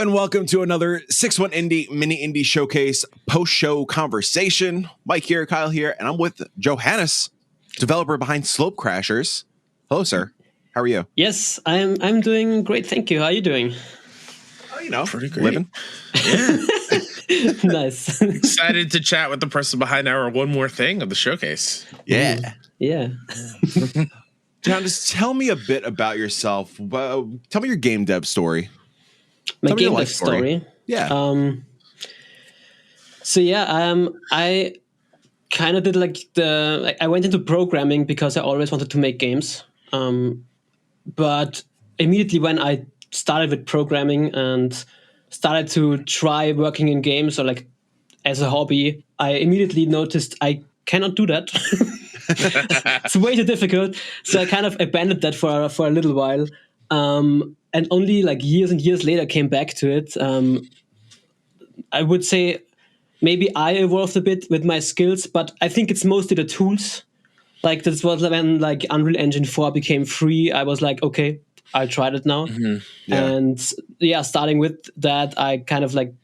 and welcome to another 6-1 Indie Mini Indie Showcase post-show conversation. Mike here, Kyle here, and I'm with Johannes, developer behind Slopecrashers. Hello, sir. How are you? Yes, I'm doing great, thank you. How are you doing? Oh, pretty great. Living. Yeah. Nice. Excited to chat with the person behind our one more thing of the showcase. Yeah. Yeah. Johannes, tell me a bit about yourself. Tell me your game dev story. My Tell me your game life dev story. Yeah. I kind of did I went into programming because I always wanted to make games. But immediately when I started with programming and started to try working in games or like as a hobby, I immediately noticed I cannot do that. It's way too difficult. So I kind of abandoned that for a little while. And only like years and years later came back to it. I would say maybe I evolved a bit with my skills, but I think it's mostly the tools. Like this was when like Unreal Engine 4 became free. I was like, okay, I'll try it now. Mm-hmm. Yeah. And yeah, starting with that, I kind of like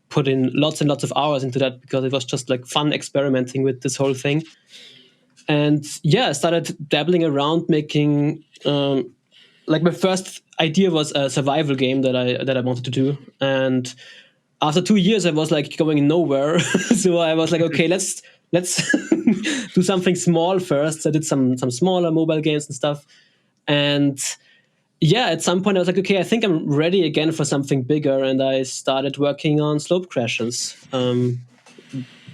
put in lots and lots of hours into that because it was just like fun experimenting with this whole thing. And yeah, I started dabbling around making, like my first idea was a survival game that I wanted to do. And after 2 years, I was like going nowhere. So I was like, okay, let's do something small first. So I did some smaller mobile games and stuff. And yeah, at some point I was like, okay, I think I'm ready again for something bigger. And I started working on Slopecrashers.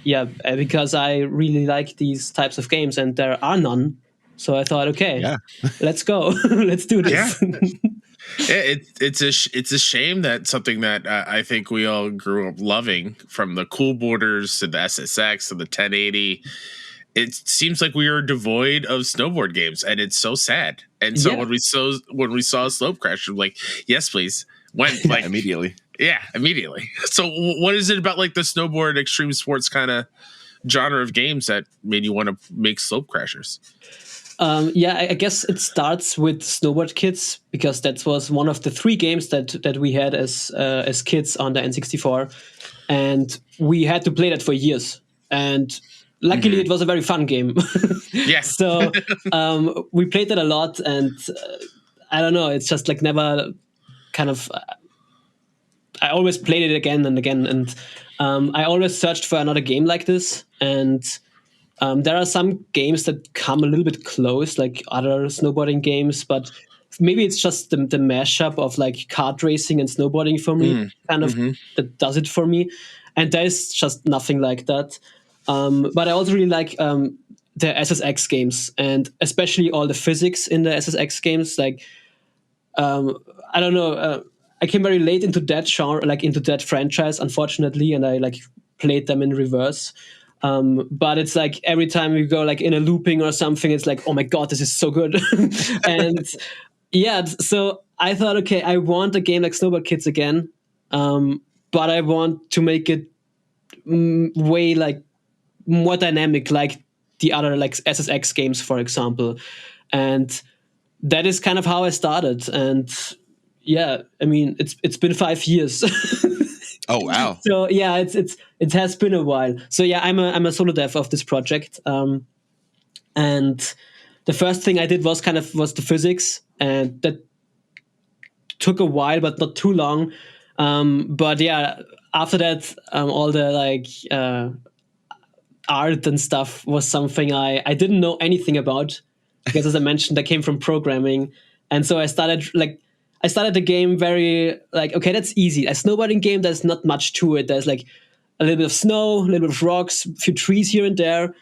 Because I really like these types of games and there are none. So I thought, okay, let's go. Let's do this. Yeah. It's a shame that something that I think we all grew up loving, from the cool borders to the SSX to the 1080. It seems like we are devoid of snowboard games, and it's so sad. And so when we saw Slopecrashers, like, yes, please. When like immediately. Yeah, immediately. So what is it about like the snowboard extreme sports kind of genre of games that made you want to make Slopecrashers? I guess it starts with Snowboard Kids, because that was one of the 3 games that we had as kids on the N64, and we had to play that for years. And luckily, it was a very fun game. Yes. So we played that a lot, and I don't know, it's just like never kind of. I always played it again and again, and I always searched for another game like this, and. There are some games that come a little bit close, like other snowboarding games, but maybe it's just the mashup of like kart racing and snowboarding for me, that does it for me. And there's just nothing like that. But I also really like the SSX games, and especially all the physics in the SSX games. Like, I don't know, I came very late into that genre, like into that franchise, unfortunately, and I like played them in reverse. But it's like every time you go like in a looping or something, it's like, oh my God, this is so good. And yeah, so I thought, okay, I want a game like Snowboard Kids again, but I want to make it way like more dynamic, like the other like SSX games, for example. And that is kind of how I started. And yeah, I mean, it's been 5 years. Oh wow! So yeah, it has been a while. So yeah, I'm a solo dev of this project, and the first thing I did was the physics, and that took a while, but not too long. But yeah, after that, all the like art and stuff was something I didn't know anything about, because as I mentioned, I came from programming, and so I started the game very like, okay, that's easy. A snowboarding game, there's not much to it. There's like a little bit of snow, a little bit of rocks, a few trees here and there.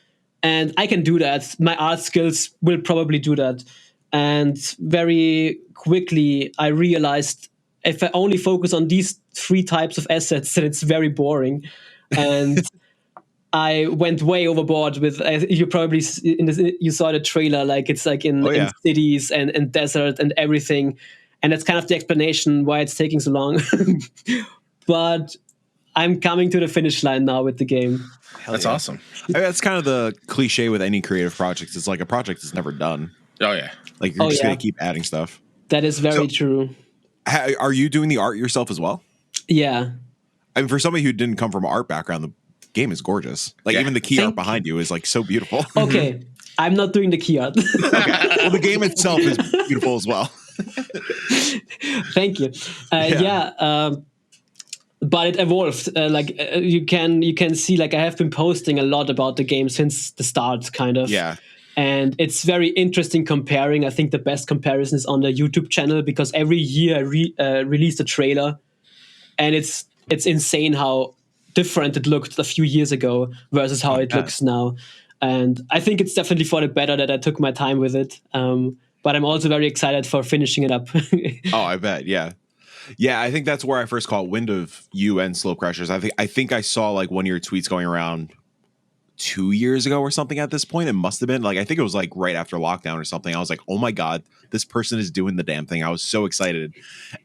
And I can do that. My art skills will probably do that. And very quickly, I realized if I only focus on these 3 types of assets, then it's very boring. And I went way overboard with, you probably, you saw the trailer, like it's like in cities and desert and everything. And that's kind of the explanation why it's taking so long. But I'm coming to the finish line now with the game. That's awesome. I mean, that's kind of the cliche with any creative projects. It's like a project is never done. Oh, yeah. Like you're just going to keep adding stuff. That is very true. Are you doing the art yourself as well? Yeah. I mean, for somebody who didn't come from an art background, the game is gorgeous. Like even the key art behind you is like so beautiful. Okay, I'm not doing the key art. Okay. Well, the game itself is beautiful as well. Thank you. But it evolved. You can see, like, I have been posting a lot about the game since the start, kind of. Yeah. And it's very interesting comparing. I think the best comparison is on the YouTube channel, because every year I released a trailer, and it's insane how different it looked a few years ago versus how it looks now. And I think it's definitely for the better that I took my time with it. But I'm also very excited for finishing it up. Oh, I bet. Yeah. Yeah, I think that's where I first caught wind of you and Slopecrashers. I think I saw like one of your tweets going around 2 years ago or something at this point. It must have been like, I think it was like right after lockdown or something. I was like, oh my God, this person is doing the damn thing. I was so excited.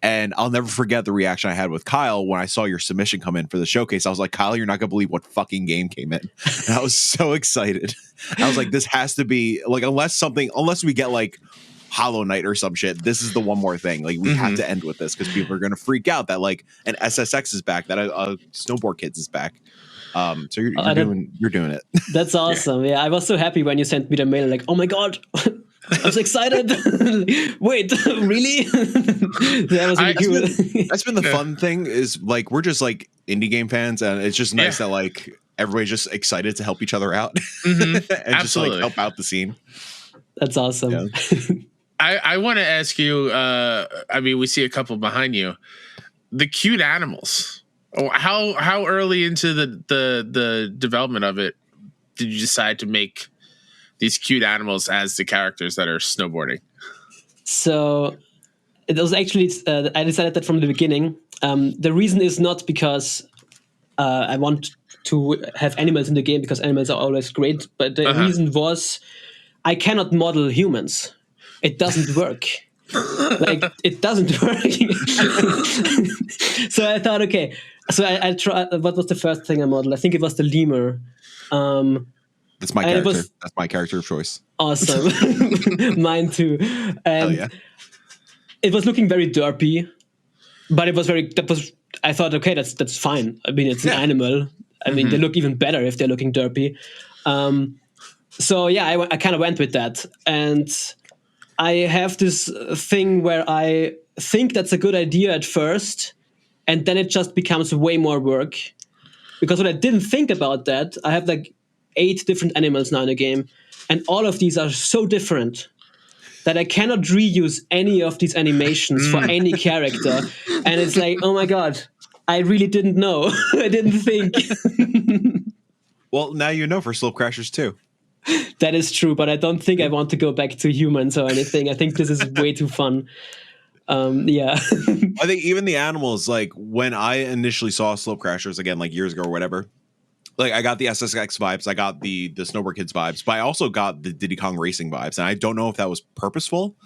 And I'll never forget the reaction I had with Kyle when I saw your submission come in for the showcase. I was like, Kyle, you're not gonna believe what fucking game came in. And I was so excited. I was like, this has to be like, unless we get like Hollow Knight or some shit, this is the one more thing. Like we have to end with this, because people are gonna freak out that like an SSX is back, that a Snowboard Kids is back. So you're doing it. That's awesome. Yeah, I was so happy when you sent me the mail. Like, oh my God, I was excited. Wait, really? That was really cool. That's been the fun thing, is like we're just like indie game fans, and it's just nice that like everybody's just excited to help each other out and just like help out the scene. That's awesome. Yeah. I want to ask you. I mean, we see a couple behind you. The cute animals. How early into the development of it did you decide to make these cute animals as the characters that are snowboarding? So it was actually I decided that from the beginning. The reason is not because I want to have animals in the game, because animals are always great, but the reason was I cannot model humans. It doesn't work. Like, it doesn't work. So I thought, okay. So I tried. What was the first thing I modeled? I think it was the lemur. That's my character. That's my character of choice. Awesome. Mine too. And it was looking very derpy, but it was very. I thought, okay, that's fine. I mean, it's an animal. I mean, they look even better if they're looking derpy. So yeah, I kind of went with that, and I have this thing where I think that's a good idea at first, and then it just becomes way more work. Because when I didn't think about that, I have like 8 different animals now in the game, and all of these are so different that I cannot reuse any of these animations for any character. And it's like, oh my God, I really didn't know. I didn't think. Well, now you know for Slopecrashers too. That is true, but I don't think I want to go back to humans or anything. I think this is way too fun. Yeah. I think even the animals, like when I initially saw Slopecrashers again, like years ago or whatever, like I got the SSX vibes, I got the Snowboard Kids vibes, but I also got the Diddy Kong Racing vibes. And I don't know if that was purposeful.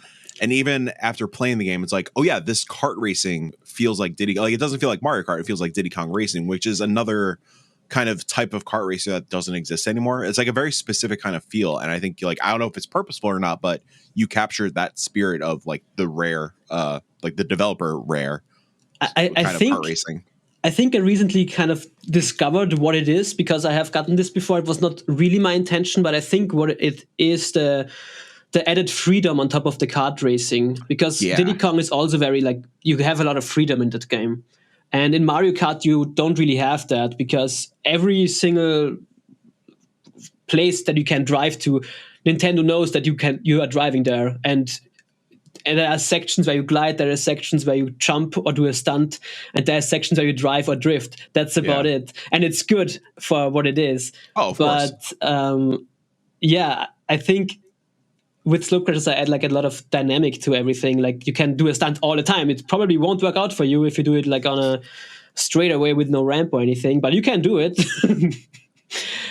And even after playing the game, it's like, oh yeah, this kart racing feels like Diddy. Like it doesn't feel like Mario Kart. It feels like Diddy Kong Racing, which is another kind of type of kart racing that doesn't exist anymore. It's like a very specific kind of feel. And I think like, I don't know if it's purposeful or not, but you captured that spirit of like the Rare, like the developer Rare. I think kart racing. I think I recently kind of discovered what it is, because I have gotten this before. It was not really my intention, but I think what it is, the added freedom on top of the kart racing, because Diddy Kong is also very like, you have a lot of freedom in that game. And in Mario Kart, you don't really have that, because every single place that you can drive to, Nintendo knows that you are driving there. And there are sections where you glide, there are sections where you jump or do a stunt, and there are sections where you drive or drift. That's about it. And it's good for what it is. Oh, of course. Yeah, I think with Slopecrashers, I add like a lot of dynamic to everything. Like you can do a stunt all the time. It probably won't work out for you if you do it like on a straightaway with no ramp or anything, but you can do it.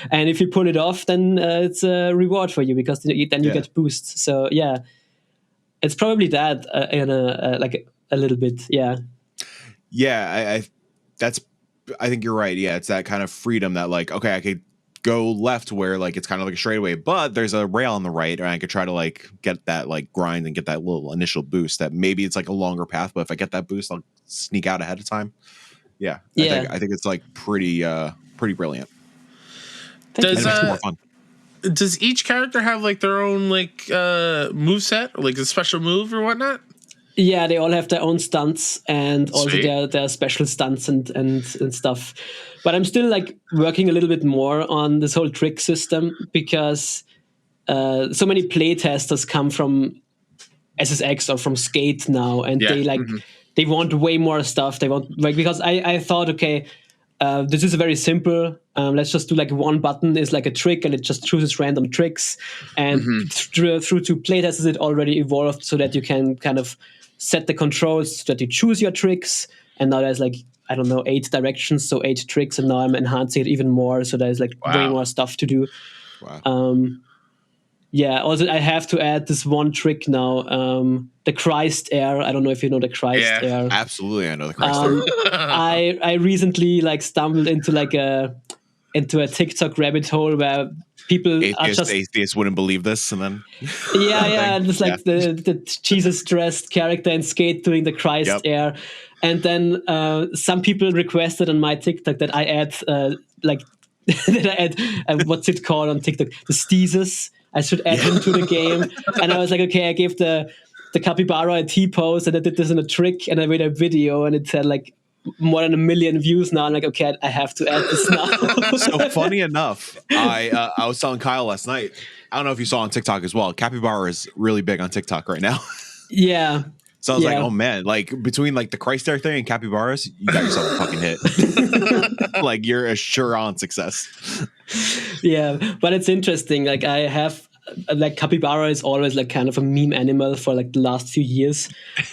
And if you pull it off, then it's a reward for you, because then you get boosts. So yeah, it's probably that like a little bit. Yeah. Yeah. I think you're right. Yeah. It's that kind of freedom that like, okay, I could go left where like it's kind of like a straightaway, but there's a rail on the right, and I could try to like get that like grind and get that little initial boost that maybe it's like a longer path, but if I get that boost, I'll sneak out ahead of time. Yeah. Yeah. I think it's like pretty brilliant. Thank Does And it makes it more fun. does each character have like their own like move set, like a special move or whatnot? Yeah, they all have their own stunts and also Sweet. their special stunts and stuff. But I'm still like working a little bit more on this whole trick system because so many play testers come from SSX or from Skate now, and Yeah. they they want way more stuff. They want like because I thought, okay, this is very simple. Let's just do like one button is like a trick, and it just chooses random tricks. And through two playtests, it already evolved so that you can kind of set the controls so that you choose your tricks. And now there's like, I don't know, 8 directions, so 8 tricks. And now I'm enhancing it even more, so there's like way Wow. more stuff to do. Wow. Yeah, also I have to add this one trick now, the Christ air. I don't know if you know the Christ air. Absolutely, I know the Chrysler. I recently like stumbled into like a TikTok rabbit hole where people are just atheists wouldn't believe this, and then yeah, and it's like the Jesus dressed character in Skate doing the Christ air, and then some people requested on my TikTok that I add that I add what's it called on TikTok, the steezus. I should add him to the game, and I was like, okay, I gave the capybara a T-pose, and I did this in a trick, and I made a video, and it had like more than 1 million views now. I'm like, okay, I have to add this now. So funny enough, I was telling Kyle last night. I don't know if you saw on TikTok as well. Capybara is really big on TikTok right now. Yeah. So I was like, oh man, like between like the Christ Air thing and capybaras, you got yourself a fucking hit. Like you're a sure on success. Yeah, but it's interesting. Like I have like capybara is always like kind of a meme animal for like the last few years.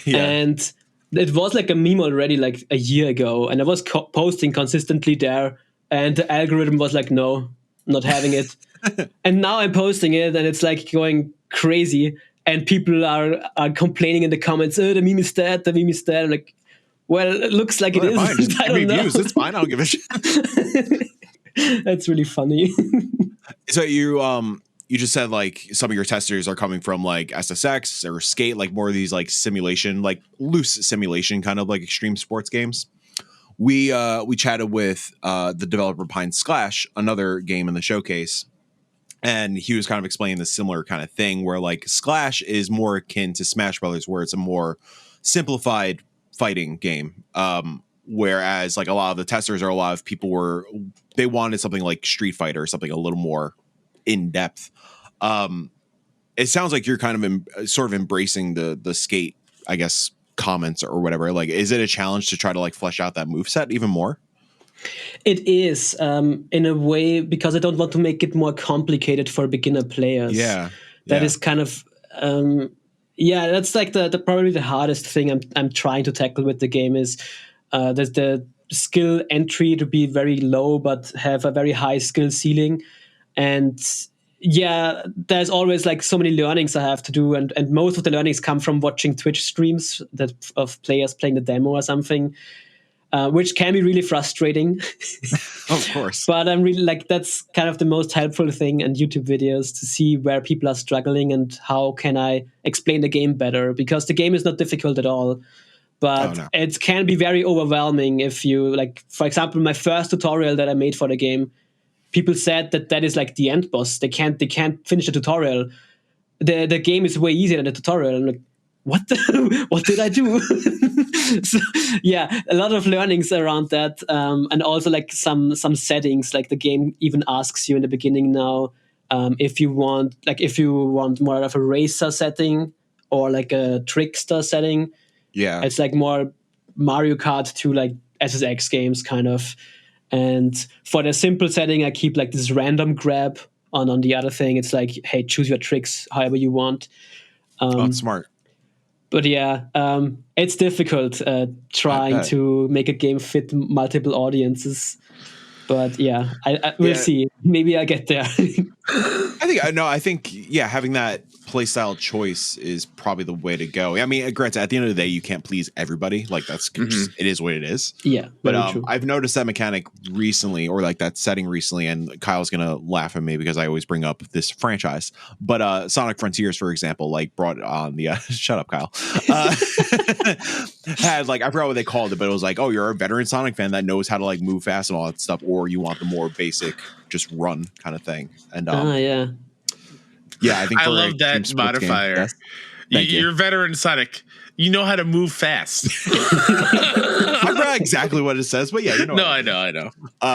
And it was like a meme already like a year ago, and I was posting consistently there, and the algorithm was like, no, not having it. And now I'm posting it, and it's like going crazy, and people are complaining in the comments, oh, the meme is dead, the meme is dead. I'm like, well, it looks like it is. Fine. Just I don't know. views. It's fine. I don't give a shit. That's really funny. So you just said like some of your testers are coming from like SSX or Skate, like more of these like simulation, like loose simulation kind of like extreme sports games. We chatted with the developer behind Splash, another game in the showcase, and he was kind of explaining the similar kind of thing where like Splash is more akin to Smash Brothers, where it's a more simplified fighting game. Whereas like a lot of the testers or a lot of people they wanted something like Street Fighter or something a little more in depth. It sounds like you're kind of sort of embracing the Skate, I guess, comments or whatever. Like, is it a challenge to try to like flesh out that moveset even more? It is in a way, because I don't want to make it more complicated for beginner players. That is kind of that's like the probably the hardest thing I'm trying to tackle with the game is there's the skill entry to be very low but have a very high skill ceiling. And there's always like so many learnings I have to do, and most of the learnings come from watching Twitch streams of players playing the demo or something, which can be really frustrating. Of course. But I'm really like, that's kind of the most helpful thing in YouTube videos, to see where people are struggling and how can I explain the game better, because the game is not difficult at all. But it can be very overwhelming if you, like, for example, my first tutorial that I made for the game, people said that is like the end boss. They can't finish the tutorial. The game is way easier than the tutorial. I'm like, what did I do? So, a lot of learnings around that, and also like some settings. Like the game even asks you in the beginning now if you want more of a racer setting or like a trickster setting. Yeah, it's like more Mario Kart to like SSX games kind of. And for the simple setting, I keep like this random grab. On the other thing, it's like, hey, choose your tricks however you want. That's smart. But it's difficult trying to make a game fit multiple audiences. But we'll see. Maybe I'll get there. I think having that playstyle choice is probably the way to go. I mean, granted, at the end of the day, you can't please everybody. Like that's just, it is what it is. Yeah, but true. I've noticed that mechanic recently, or like that setting recently, and Kyle's gonna laugh at me because I always bring up this franchise. But Sonic Frontiers, for example, like brought on the shut up, Kyle. Had like I forgot what they called it, but it was like, oh, you're a veteran Sonic fan that knows how to like move fast and all that stuff, or you want the more basic, just run kind of thing. And yeah, I think I love that modifier. Game, yes. You're veteran Sonic. You know how to move fast. I forgot exactly what it says, but yeah, you know. No, I know.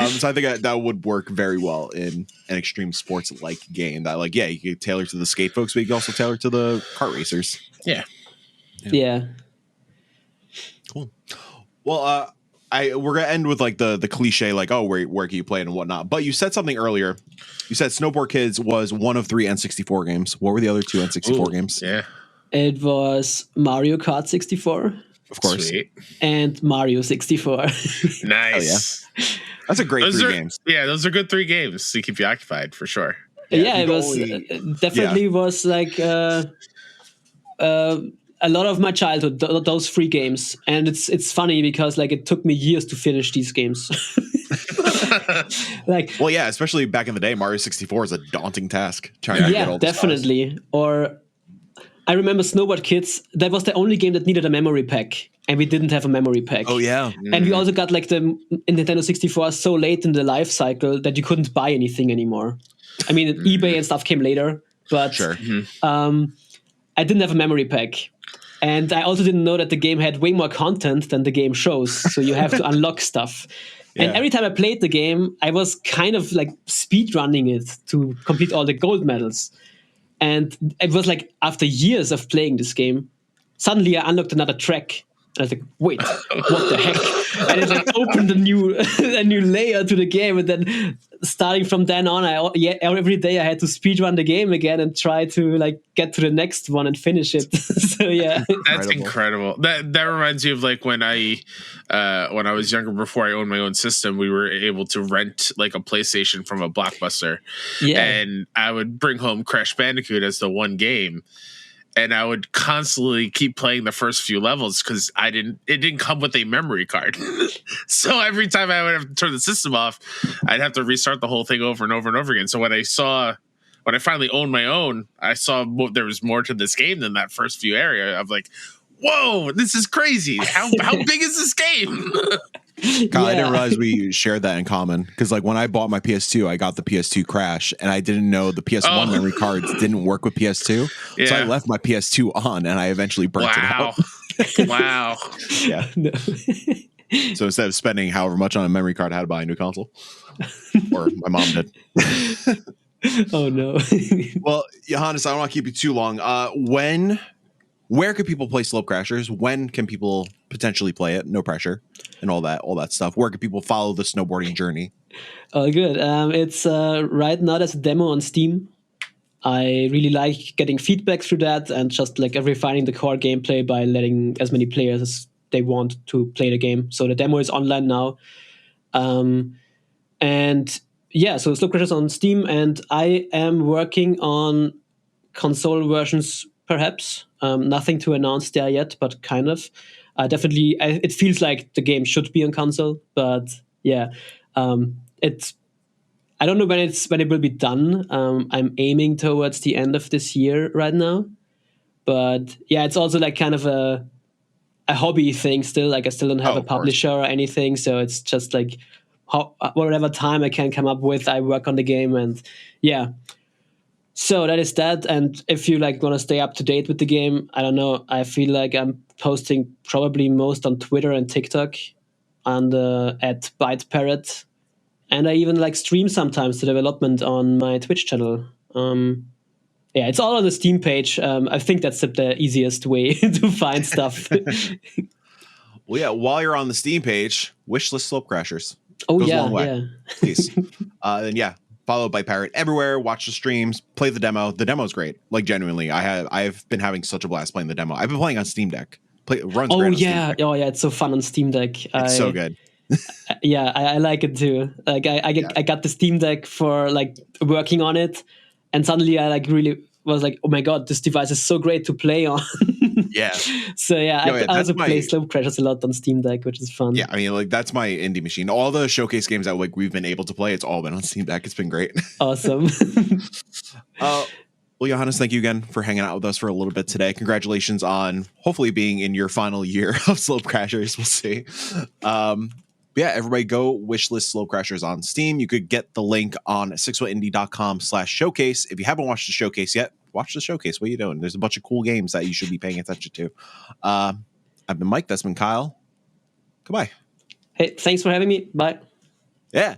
So I think that would work very well in an extreme sports like game. That like, yeah, you could tailor to the skate folks, but you can also tailor to the kart racers. Yeah. Cool. Well, we're gonna end with like the cliche, like, oh, where can you play it and whatnot. But you said something earlier. You said Snowboard Kids was one of 3 N64 games. What were the other 2 N64 games? Yeah, it was Mario Kart 64, of course, sweet. And Mario 64. Nice. Yeah. That's a great 3 games. Yeah, those are good 3 games to keep you occupied for sure. Yeah, it was definitely was like a lot of my childhood, those 3 games. And it's funny because like it took me years to finish these games. Like, well, yeah, especially back in the day, Mario 64 is a daunting task. Trying to get all the definitely. stars. Or I remember Snowboard Kids. That was the only game that needed a memory pack, and we didn't have a memory pack. Oh yeah, and we also got like the Nintendo 64 so late in the life cycle that you couldn't buy anything anymore. I mean, eBay and stuff came later, but sure. I didn't have a memory pack. And I also didn't know that the game had way more content than the game shows. So you have to unlock stuff. And every time I played the game, I was kind of like speed running it to complete all the gold medals. And it was like after years of playing this game, suddenly I unlocked another track. And I was like, wait, what the heck? And it like opened a new layer to the game. And then starting from then on, every day I had to speedrun the game again and try to like get to the next one and finish it. So yeah, that's incredible. That reminds me of like when I was younger, before I owned my own system, we were able to rent like a PlayStation from a Blockbuster, and I would bring home Crash Bandicoot as the one game. And I would constantly keep playing the first few levels because it didn't come with a memory card. So every time I would have to turn the system off, I'd have to restart the whole thing over and over and over again. So when I finally owned my own, I saw there was more to this game than that first few area. I'm like, whoa, this is crazy. How big is this game? Kyle, I didn't realize we shared that in common because like when I bought my PS2, I got the PS2 Crash and I didn't know the PS1 memory cards didn't work with PS2. Yeah. So I left my PS2 on and I eventually burnt it out. Wow. Yeah. No. So instead of spending however much on a memory card, I had to buy a new console. Or my mom did. Oh no. Well, Johannes, I don't want to keep you too long. Where could people play Slopecrashers? When can people potentially play it? No pressure and all that stuff. Where can people follow the snowboarding journey? Oh, good. It's right now there's a demo on Steam. I really like getting feedback through that and just like refining the core gameplay by letting as many players as they want to play the game. So the demo is online now. And yeah, so Slopecrashers on Steam, and I am working on console versions perhaps. Nothing to announce there yet, but kind of. Definitely, it feels like the game should be on console, but yeah, I don't know when it will be done. I'm aiming towards the end of this year right now, but yeah, it's also like kind of a hobby thing still. Like I still don't have a publisher or anything, so it's just like whatever time I can come up with, I work on the game, and yeah. So that is that. And if you like want to stay up to date with the game, I don't know. I feel like I'm posting probably most on Twitter and TikTok and at ByteParrot. And I even like stream sometimes the development on my Twitch channel. Yeah, it's all on the Steam page. I think that's the easiest way to find stuff. Well, yeah, while you're on the Steam page, wishlist Slopecrashers. Oh, goes yeah, a long way. yeah. Please. Then yeah. Follow ByteParrot everywhere. Watch the streams. Play the demo. The demo's great. Like genuinely, I've been having such a blast playing the demo. I've been playing on Steam Deck. Runs great on yeah, Steam Deck. It's so fun on Steam Deck. It's so good. Yeah, I like it too. Like I got the Steam Deck for like working on it, and suddenly I like really was like, oh my god, this device is so great to play on. Yeah. So yeah, I that's also my- play Slopecrashers a lot on Steam Deck, which is fun. Yeah, I mean, like that's my indie machine. All the showcase games that like we've been able to play, it's all been on Steam Deck. It's been great. Awesome. Well, Johannes, thank you again for hanging out with us for a little bit today. Congratulations on hopefully being in your final year of Slopecrashers. We'll see. Yeah, everybody go wishlist Slopecrashers on Steam. You could get the link on 61indie.com/showcase. If you haven't watched the showcase yet, watch the showcase. What are you doing? There's a bunch of cool games that you should be paying attention to. I've been Mike. That's been Kyle. Goodbye. Hey, thanks for having me. Bye. Yeah.